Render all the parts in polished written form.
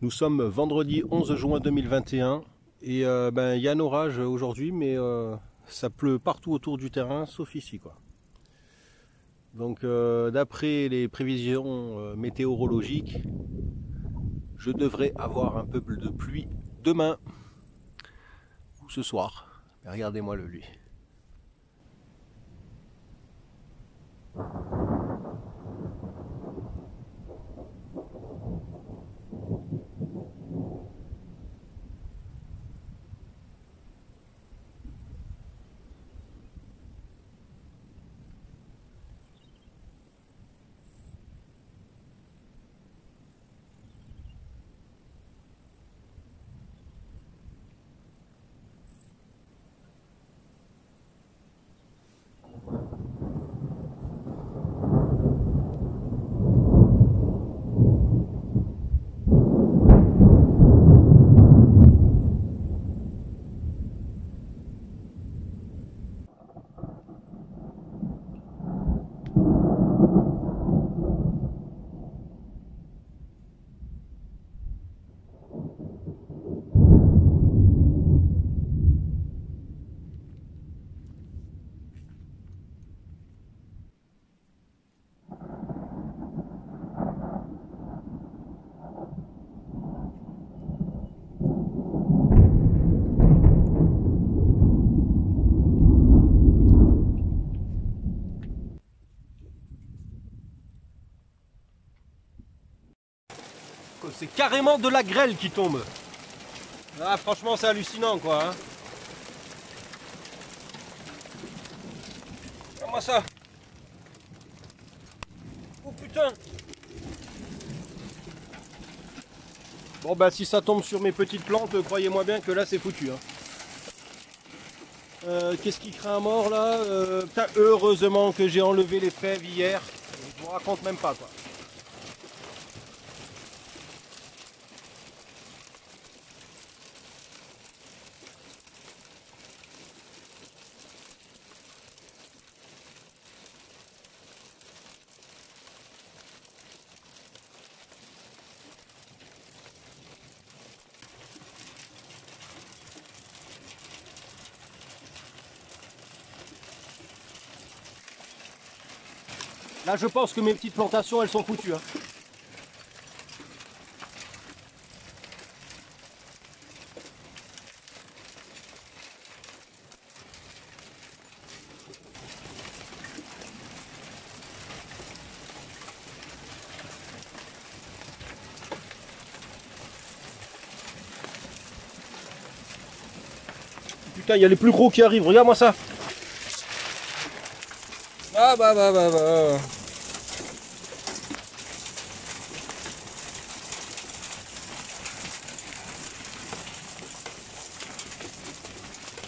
Nous sommes vendredi 11 juin 2021 et il y a un orage aujourd'hui, mais ça pleut partout autour du terrain sauf ici, quoi. Donc d'après les prévisions météorologiques, je devrais avoir un peu de pluie demain ou ce soir. Mais regardez-moi le lui. C'est carrément de la grêle qui tombe. Ah, franchement, c'est hallucinant, quoi. Hein. Regarde-moi ça. Oh putain. Bon, bah, si ça tombe sur mes petites plantes, croyez-moi bien que là, c'est foutu. Hein. Qu'est-ce qui craint à mort, là putain, heureusement que j'ai enlevé les fèves hier. Je vous raconte même pas, quoi. Là, je pense que mes petites plantations, elles sont foutues. Hein. Putain, il y a les plus gros qui arrivent. Regarde-moi ça. Ah bah.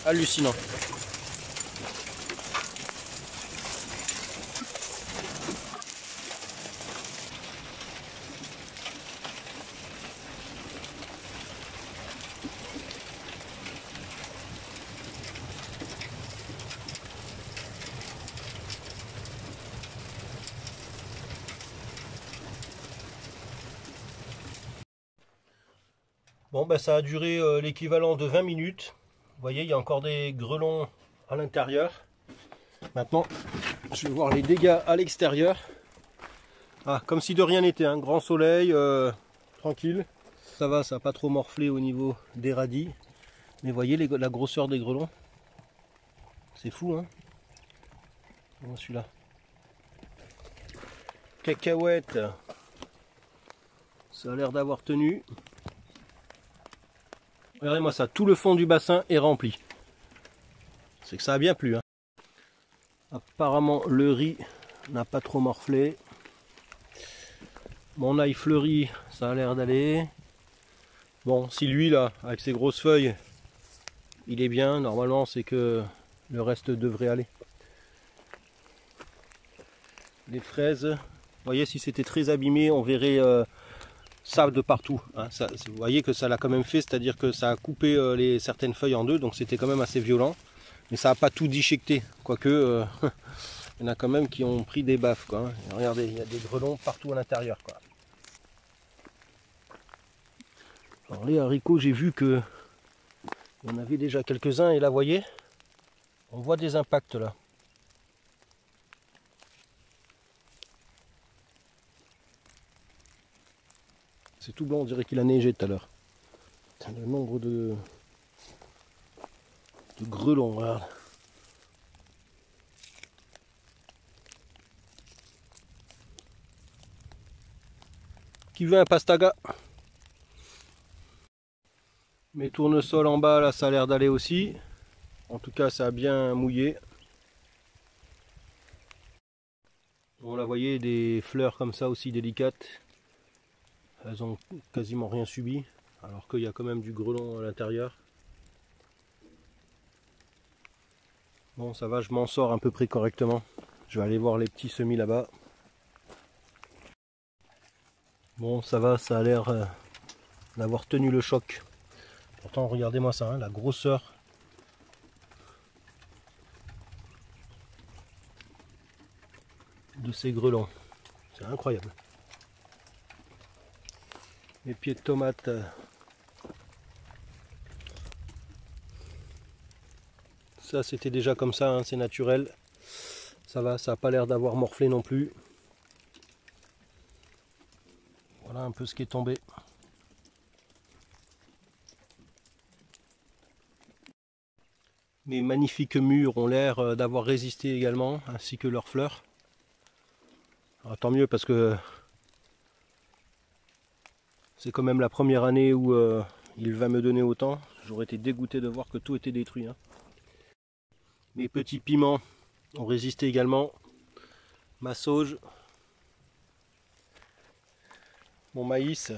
Hallucinant. Bon, ben ça a duré l'équivalent de 20 minutes. Vous voyez, il y a encore des grêlons à l'intérieur. Maintenant, je vais voir les dégâts à l'extérieur. Ah, comme si de rien n'était, un grand soleil, tranquille. Ça va, ça n'a pas trop morflé au niveau des radis. Mais vous voyez la grosseur des grêlons. C'est fou, hein. Comment celui-là. Cacahuète. Ça a l'air d'avoir tenu. Regardez-moi ça, tout le fond du bassin est rempli. C'est que ça a bien plu. Hein. Apparemment le riz n'a pas trop morflé. Mon ail fleuri, ça a l'air d'aller. Bon, si lui là, avec ses grosses feuilles, il est bien, normalement c'est que le reste devrait aller. Les fraises, vous voyez, si c'était très abîmé, on verrait ça de partout. Hein. Ça, vous voyez que ça l'a quand même fait, c'est-à-dire que ça a coupé certaines feuilles en deux, donc c'était quand même assez violent. Mais ça n'a pas tout déchiqueté, quoique il y en a quand même qui ont pris des baffes, quoi. Et regardez, il y a des grêlons partout à l'intérieur, quoi. Alors les haricots, j'ai vu que il y en avait déjà quelques-uns et là, vous voyez, on voit des impacts là. C'est tout blanc, on dirait qu'il a neigé tout à l'heure. Le nombre de grelons, voilà. Qui veut un pastaga? Mes tournesols en bas, là, ça a l'air d'aller aussi. En tout cas, ça a bien mouillé. Bon, là, vous voyez, des fleurs comme ça aussi délicates. Elles ont quasiment rien subi, alors qu'il y a quand même du grelon à l'intérieur. Bon, ça va, je m'en sors à peu près correctement. Je vais aller voir les petits semis là-bas. Bon, ça va, ça a l'air d'avoir tenu le choc. Pourtant, regardez-moi ça, hein, la grosseur. De ces grelons. C'est incroyable. Les pieds de tomates. Ça, c'était déjà comme ça, hein, c'est naturel. Ça va, ça n'a pas l'air d'avoir morflé non plus. Voilà un peu ce qui est tombé. Mes magnifiques mûres ont l'air d'avoir résisté également, ainsi que leurs fleurs. Alors, tant mieux parce que c'est quand même la première année où il va me donner autant. J'aurais été dégoûté de voir que tout était détruit, hein. Mes petits piments ont résisté également. Ma sauge. Mon maïs.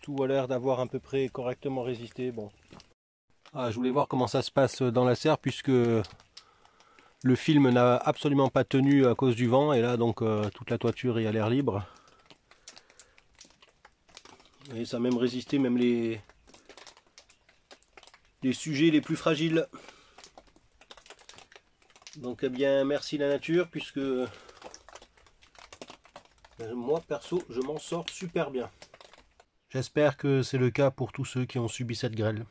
Tout a l'air d'avoir à peu près correctement résisté. Bon. Ah, je voulais voir comment ça se passe dans la serre puisque le film n'a absolument pas tenu à cause du vent et là donc toute la toiture est à l'air libre. Et ça a même résisté, même les sujets les plus fragiles. Donc eh bien merci la nature puisque moi perso je m'en sors super bien. J'espère que c'est le cas pour tous ceux qui ont subi cette grêle.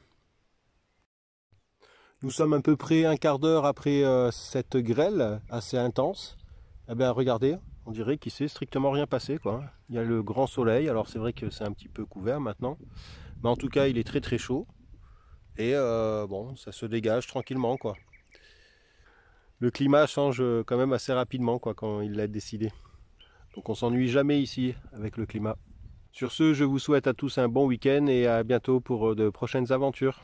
Nous sommes à peu près un quart d'heure après cette grêle assez intense. Eh bien regardez, on dirait qu'il s'est strictement rien passé, quoi. Il y a le grand soleil, alors c'est vrai que c'est un petit peu couvert maintenant. Mais en tout cas il est très très chaud. Et bon, ça se dégage tranquillement, quoi. Le climat change quand même assez rapidement, quoi, quand il l'a décidé. Donc on s'ennuie jamais ici avec le climat. Sur ce, je vous souhaite à tous un bon week-end et à bientôt pour de prochaines aventures.